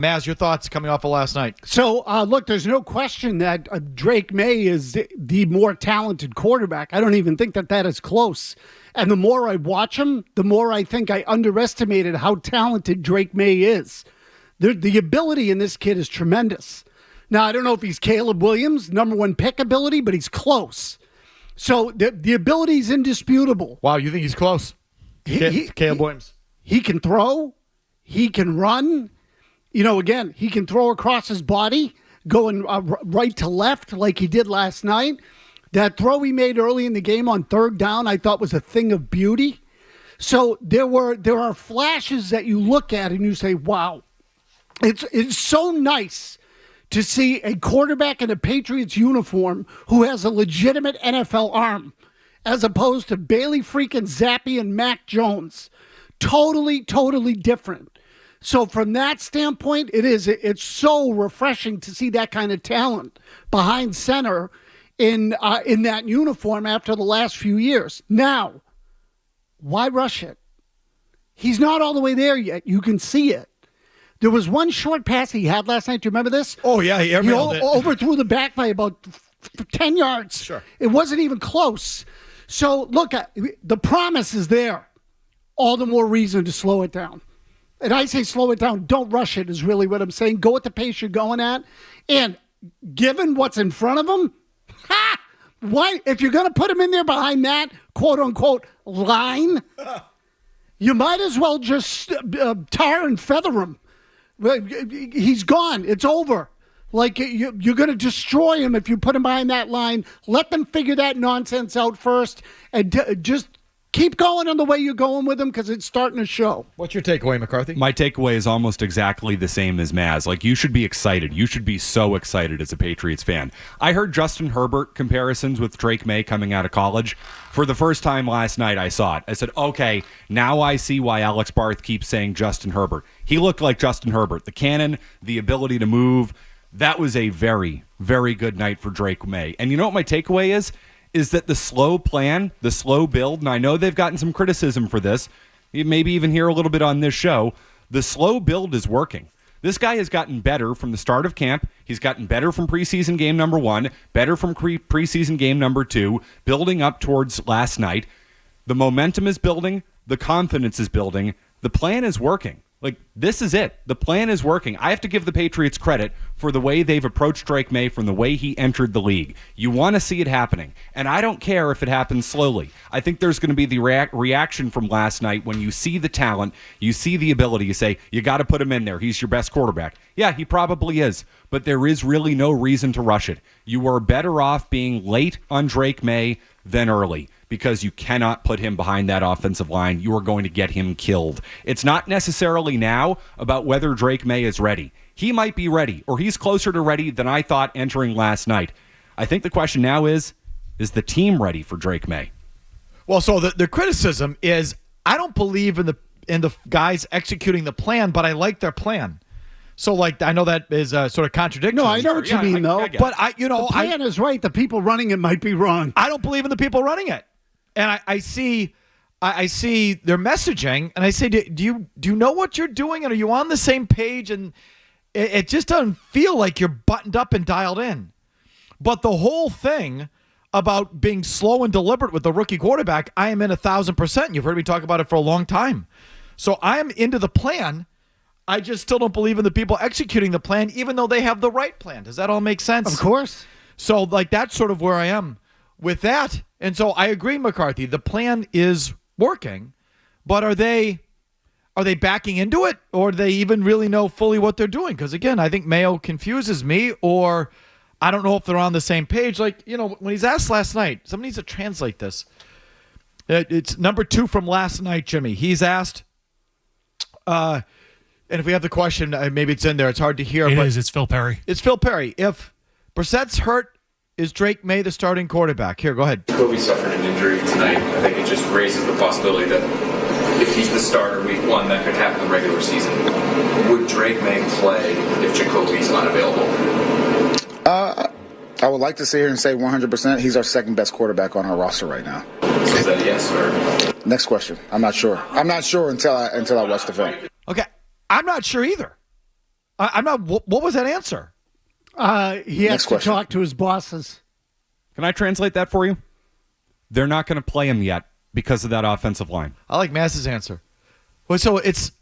Mazz, your thoughts coming off of last night? So, look, there's no question that Drake Maye is the more talented quarterback. I don't even think that is close. And the more I watch him, the more I think I underestimated how talented Drake Maye is. The ability in this kid is tremendous. Now, I don't know if he's Caleb Williams, number one pick ability, but he's close. So the ability is indisputable. Wow, you think he's close? Caleb Williams. He can throw. He can run. Again, he can throw across his body, going right to left like he did last night. That throw he made early in the game on third down, I thought was a thing of beauty. So there are flashes that you look at and you say, wow, it's so nice to see a quarterback in a Patriots uniform who has a legitimate NFL arm, as opposed to Bailey freaking Zappi and Mac Jones. Totally, totally different. So from that standpoint, it's so refreshing to see that kind of talent behind center in that uniform after the last few years. Now, why rush it? He's not all the way there yet. You can see it. There was one short pass he had last night. Do you remember this? Oh, yeah. He overthrew the back by about 10 yards. Sure. It wasn't even close. So, look, the promise is there. All the more reason to slow it down. And I say slow it down. Don't rush it is really what I'm saying. Go at the pace you're going at. And given what's in front of him, why? If you're going to put him in there behind that quote-unquote line, you might as well just tar and feather him. He's gone. It's over. Like, you're going to destroy him if you put him behind that line. Let them figure that nonsense out first and just keep going on the way you're going with him because it's starting to show. What's your takeaway, McCarthy? My takeaway is almost exactly the same as Mazz. Like, you should be excited. You should be so excited as a Patriots fan. I heard Justin Herbert comparisons with Drake Maye coming out of college. For the first time last night, I saw it. I said, okay, now I see why Alex Barth keeps saying Justin Herbert. He looked like Justin Herbert. The cannon, the ability to move. That was a very, very good night for Drake Maye. And you know what my takeaway is? Is that the slow plan, the slow build, and I know they've gotten some criticism for this, you maybe even hear a little bit on this show, the slow build is working. This guy has gotten better from the start of camp. He's gotten better from preseason game number 1, better from preseason game number 2, building up towards last night. The momentum is building. The confidence is building. The plan is working. Like, this is it. The plan is working. I have to give the Patriots credit for the way they've approached Drake Maye from the way he entered the league. You want to see it happening. And I don't care if it happens slowly. I think there's going to be the reaction from last night when you see the talent, you see the ability, you say, you got to put him in there. He's your best quarterback. Yeah, he probably is. But there is really no reason to rush it. You are better off being late on Drake Maye than early, because you cannot put him behind that offensive line. You are going to get him killed. It's not necessarily now about whether Drake Maye is ready. He might be ready, or he's closer to ready than I thought entering last night. I think the question now is the team ready for Drake Maye? Well, so the criticism is, I don't believe in the guys executing the plan, but I like their plan. So, like, I know that is sort of contradictory. No, I know what you mean, though. But the plan is right. The people running it might be wrong. I don't believe in the people running it. And I see their messaging, and I say, do you know what you're doing, and are you on the same page? And it just doesn't feel like you're buttoned up and dialed in. But the whole thing about being slow and deliberate with the rookie quarterback, I am in 1,000%. You've heard me talk about it for a long time. So I am into the plan. I just still don't believe in the people executing the plan, even though they have the right plan. Does that all make sense? Of course. So, like, that's sort of where I am with that. And so I agree, McCarthy. The plan is working, but are they backing into it, or do they even really know fully what they're doing? Because, again, I think Mayo confuses me, or I don't know if they're on the same page. Like, when he's asked last night, somebody needs to translate this. It's number 2 from last night, Jimmy. He's asked, and if we have the question, maybe it's in there. It's hard to hear. It's Phil Perry. It's Phil Perry. If Brissett's hurt, is Drake Maye the starting quarterback? Here, go ahead. Jacoby suffered an injury tonight. I think it just raises the possibility that if he's the starter week 1, that could happen in the regular season. Would Drake Maye play if Jacoby's unavailable? I would like to sit here and say 100%. He's our second best quarterback on our roster right now. So is that a yes or? Next question. I'm not sure. I'm not sure until I watch the film. Okay. I'm not sure either. I'm not. What was that answer? He has Next to question. talk to his bosses. Can I translate that for you? They're not going to play him yet because of that offensive line. I like Mass's answer. Well, if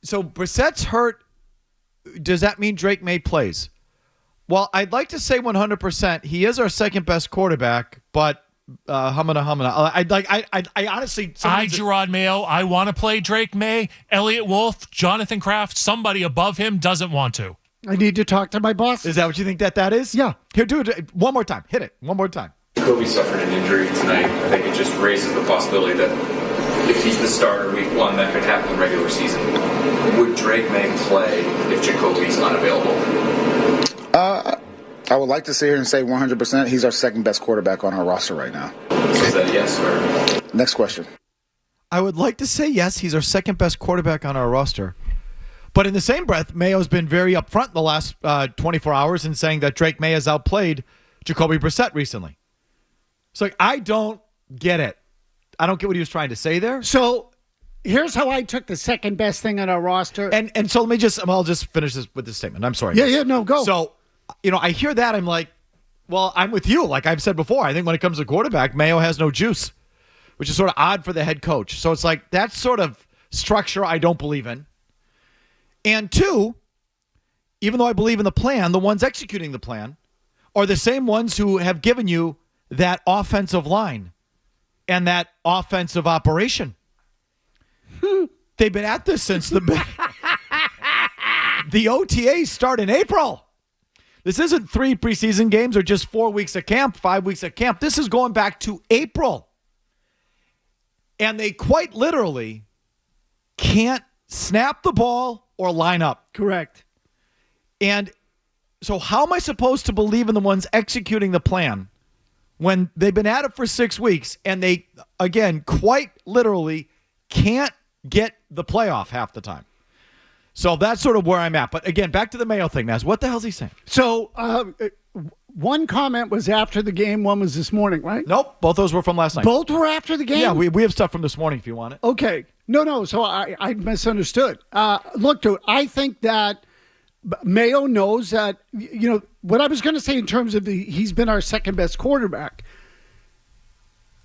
Brissett's hurt, does that mean Drake Maye plays? Well, I'd like to say 100%. He is our second best quarterback, but humana. I honestly. Gerard Mayo. I want to play Drake Maye. Elliott Wolf, Jonathan Kraft, somebody above him doesn't want to. I need to talk to my boss. Is that what you think that is? Yeah. Here, do it one more time. Hit it one more time. Jacoby suffered an injury tonight. I think it just raises the possibility that if he's the starter week one, that could happen in the regular season. Would Drake Maye play if Jacoby's unavailable? I would like to sit here and say 100%. He's our second best quarterback on our roster right now. So is that a yes or? Next question. I would like to say yes. He's our second best quarterback on our roster. But in the same breath, Mayo's been very upfront in the last 24 hours in saying that Drake Maye has outplayed Jacoby Brissett recently. So I don't get it. I don't get what he was trying to say there. So here's how I took the second best thing on our roster. And so I'll just finish this with this statement. I'm sorry. Yeah, no, go. So, I hear that. I'm like, well, I'm with you. Like I've said before, I think when it comes to quarterback, Mayo has no juice, which is sort of odd for the head coach. So it's like that sort of structure I don't believe in. And two, even though I believe in the plan, the ones executing the plan are the same ones who have given you that offensive line and that offensive operation. They've been at this since the OTAs start in April. This isn't 3 preseason games or just 4 weeks of camp, 5 weeks of camp. This is going back to April. And they quite literally can't snap the ball or line up. Correct. And so how am I supposed to believe in the ones executing the plan when they've been at it for 6 weeks and they, again, quite literally can't get the playoff half the time? So that's sort of where I'm at. But again, back to the Mayo thing, Mazz. What the hell's he saying? So one comment was after the game, one was this morning, right? Nope. Both those were from last night. Both were after the game? Yeah, we have stuff from this morning if you want it. Okay. No. So I misunderstood. Look, dude, I think that Mayo knows that, what I was going to say in terms of he's been our second best quarterback.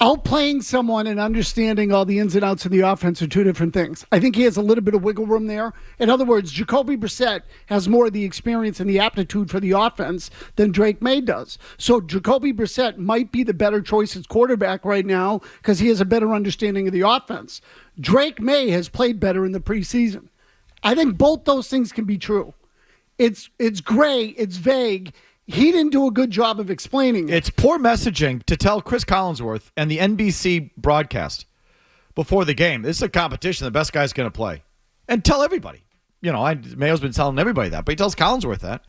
Outplaying someone and understanding all the ins and outs of the offense are two different things. I think he has a little bit of wiggle room there. In other words, Jacoby Brissett has more of the experience and the aptitude for the offense than Drake Maye does. So Jacoby Brissett might be the better choice as quarterback right now because he has a better understanding of the offense. Drake Maye has played better in the preseason. I think both those things can be true. It's gray, it's vague. He didn't do a good job of explaining it. It's poor messaging to tell Chris Collinsworth and the NBC broadcast before the game, this is a competition, the best guy's going to play. And tell everybody. Mayo's been telling everybody that, but he tells Collinsworth that.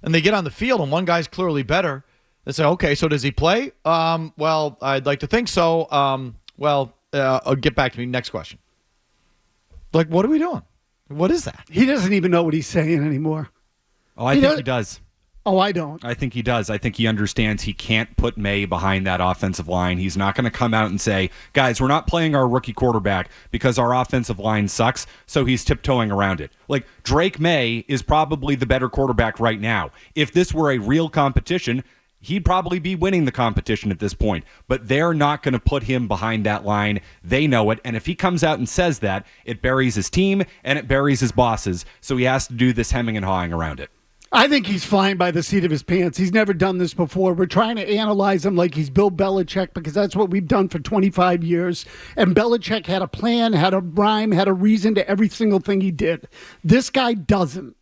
And they get on the field, and one guy's clearly better. They say, okay, so does he play? Well, I'd like to think so. I'll get back to me. Next question. Like, what are we doing? What is that? He doesn't even know what he's saying anymore. Oh, I think he does. Oh, I don't. I think he does. I think he understands he can't put Maye behind that offensive line. He's not going to come out and say, guys, we're not playing our rookie quarterback because our offensive line sucks, so he's tiptoeing around it. Like, Drake Maye is probably the better quarterback right now. If this were a real competition, he'd probably be winning the competition at this point. But they're not going to put him behind that line. They know it. And if he comes out and says that, it buries his team and it buries his bosses. So he has to do this hemming and hawing around it. I think he's flying by the seat of his pants. He's never done this before. We're trying to analyze him like he's Bill Belichick because that's what we've done for 25 years. And Belichick had a plan, had a rhyme, had a reason to every single thing he did. This guy doesn't.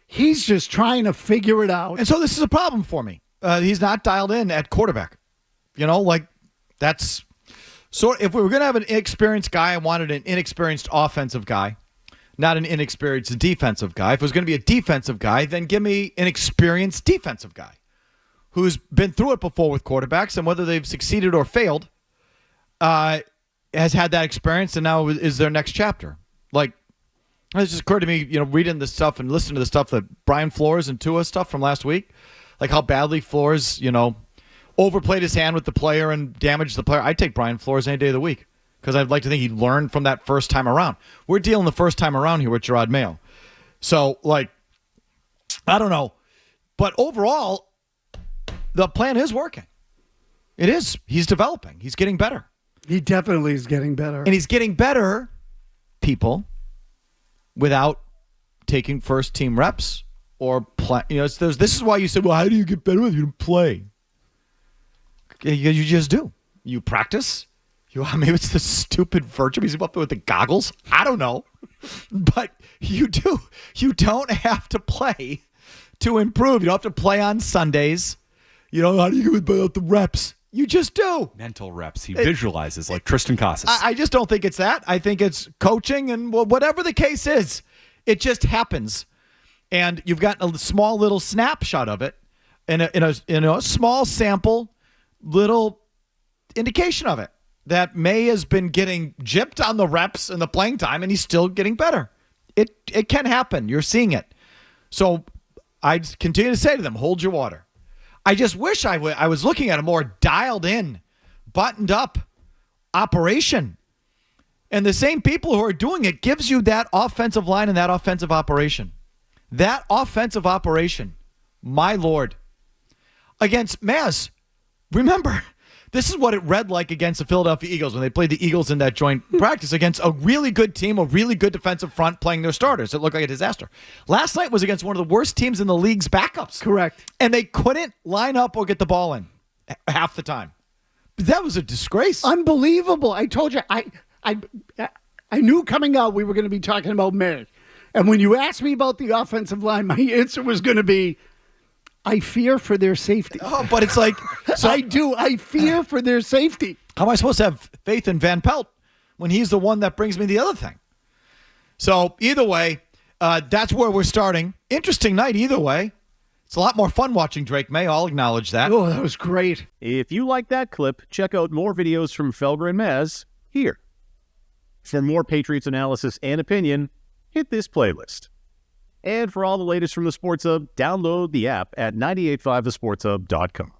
He's just trying to figure it out. And so this is a problem for me. He's not dialed in at quarterback. That's sort. If we were going to have an inexperienced guy, I wanted an inexperienced offensive guy, not an inexperienced defensive guy. If it was going to be a defensive guy, then give me an experienced defensive guy who's been through it before with quarterbacks, and whether they've succeeded or failed, has had that experience, and now is their next chapter. Like, it just occurred to me, reading this stuff and listening to the stuff that Brian Flores and Tua stuff from last week, like how badly Flores, overplayed his hand with the player and damaged the player. I'd take Brian Flores any day of the week because I'd like to think he learned from that first time around. We're dealing the first time around here with Gerard Mayo. So, like, I don't know. But overall, the plan is working. It is. He's developing. He's getting better. He definitely is getting better. And he's getting better, people, without taking first-team reps or play. You know, this is why you said, well, how do you get better if you don't play? You just do. You practice. Maybe it's the stupid virtue. He's up there with the goggles. I don't know. But you do. You don't have to play to improve. You don't have to play on Sundays. You know, how do you get without the reps? You just do. Mental reps. He visualizes like Tristan Casas. I just don't think it's that. I think it's coaching, and whatever the case is, it just happens. And you've got a small little snapshot of it in a small sample, little indication of it. That Maye has been getting gypped on the reps and the playing time, and he's still getting better. It can happen. You're seeing it. So I continue to say to them, hold your water. I just wish I was looking at a more dialed in, buttoned up operation. And the same people who are doing it gives you that offensive line and that offensive operation. That offensive operation, my Lord. Against Mazz, remember, this is what it read like against the Philadelphia Eagles when they played the Eagles in that joint practice against a really good team, a really good defensive front playing their starters. It looked like a disaster. Last night was against one of the worst teams in the league's backups. Correct. And they couldn't line up or get the ball in half the time. That was a disgrace. Unbelievable. I told you, I knew coming out we were going to be talking about Maye. And when you asked me about the offensive line, my answer was going to be, I fear for their safety. Oh, but it's like... So I do. I fear for their safety. How am I supposed to have faith in Van Pelt when he's the one that brings me the other thing? So either way, that's where we're starting. Interesting night either way. It's a lot more fun watching Drake Maye. I'll acknowledge that. Oh, that was great. If you like that clip, check out more videos from Felger and Mazz here. For more Patriots analysis and opinion, hit this playlist. And for all the latest from the Sports Hub, download the app at 985thesportshub.com.